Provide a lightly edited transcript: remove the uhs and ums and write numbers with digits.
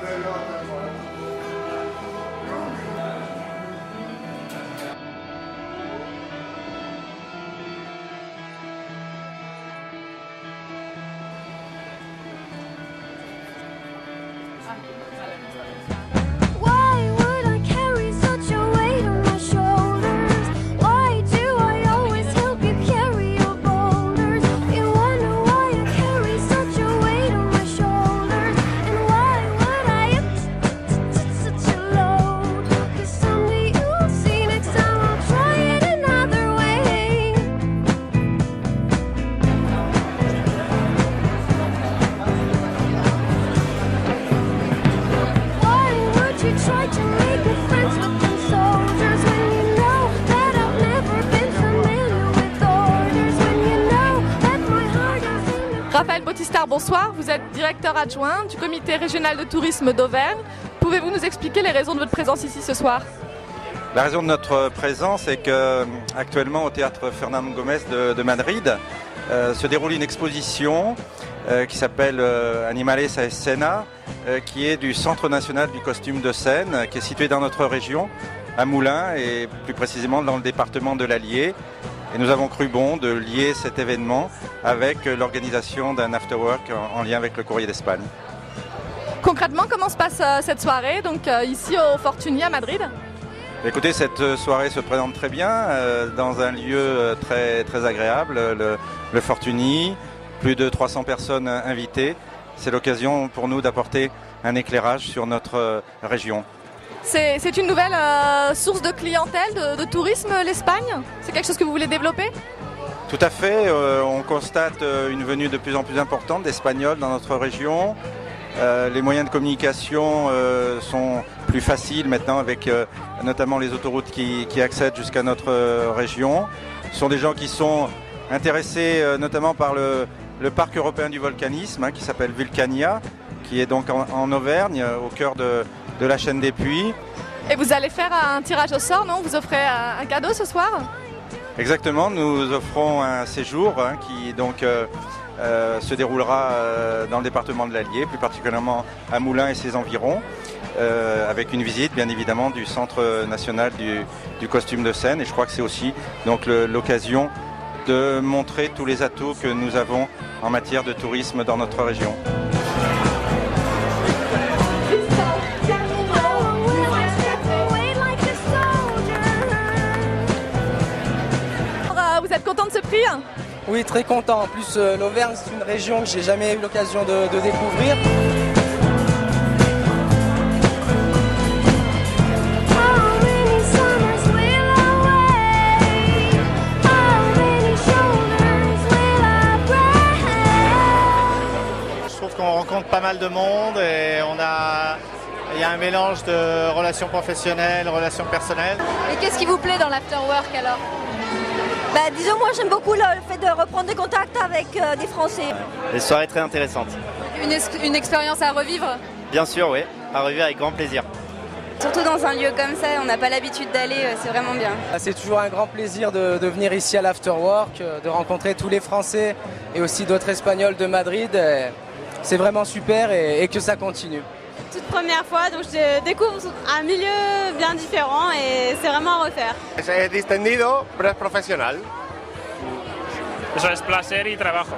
Why would I carry such a weight on my shoulders? Why do I always help you carry your boulders? You wonder why I carry such a weight on my shoulders. And why would I such a load? 'Cause someday you'll see, next time I'll try it another way. Why would you try to make me friends with them soldiers when you know that I've never been familiar with orders? When you know that my heart is in the... Raphaël Bautistard, bonsoir. Vous êtes directeur adjoint du comité régional de tourisme d'Auvergne. Pouvez-vous nous expliquer les raisons de votre présence ici ce soir? La raison de notre présence est que actuellement au théâtre Fernand Gomez de Madrid se déroule une exposition qui s'appelle Animales a Escena, qui est du Centre national du costume de scène, qui est situé dans notre région, à Moulins, et plus précisément dans le département de l'Allier. Et nous avons cru bon de lier cet événement avec l'organisation d'un afterwork en lien avec le Courrier d'Espagne. Concrètement, comment se passe cette soirée donc ici au Fortuny à Madrid? Écoutez, cette soirée se présente très bien dans un lieu très agréable, le Fortuny, plus de 300 personnes invitées. C'est l'occasion pour nous d'apporter un éclairage sur notre région. C'est une nouvelle source de clientèle, de tourisme, l'Espagne? C'est quelque chose que vous voulez développer? Tout à fait, on constate une venue de plus en plus importante d'Espagnols dans notre région. Les moyens de communication sont plus faciles maintenant avec notamment les autoroutes qui accèdent jusqu'à notre région. Ce sont des gens qui sont intéressés notamment par le parc européen du volcanisme qui s'appelle Vulcania, qui est donc en Auvergne, au cœur de la chaîne des Puys. Et vous allez faire un tirage au sort, non? Vous offrez un cadeau ce soir? Exactement, nous offrons un séjour qui donc se déroulera dans le département de l'Allier, plus particulièrement à Moulins et ses environs, avec une visite bien évidemment du Centre national du costume de scène. Et je crois que c'est aussi donc l'occasion de montrer tous les atouts que nous avons en matière de tourisme dans notre région. Vous êtes content de ce prix? Oui, très content. En plus, l'Auvergne, c'est une région que j'ai jamais eu l'occasion de découvrir. Je trouve qu'on rencontre pas mal de monde et il y a un mélange de relations professionnelles, relations personnelles. Et qu'est-ce qui vous plaît dans l'afterwork alors? Disons, moi j'aime beaucoup le fait de reprendre des contacts avec des Français. Des soirées très intéressantes. Une expérience à revivre? Bien sûr, oui, à revivre avec grand plaisir. Surtout dans un lieu comme ça, on n'a pas l'habitude d'aller, c'est vraiment bien. C'est toujours un grand plaisir de venir ici à l'afterwork, de rencontrer tous les Français et aussi d'autres Espagnols de Madrid. C'est vraiment super et que ça continue. Toute première fois, donc je découvre un milieu bien différent et c'est vraiment à refaire. Es distendido, pero es profesional. Eso es placer y trabajo.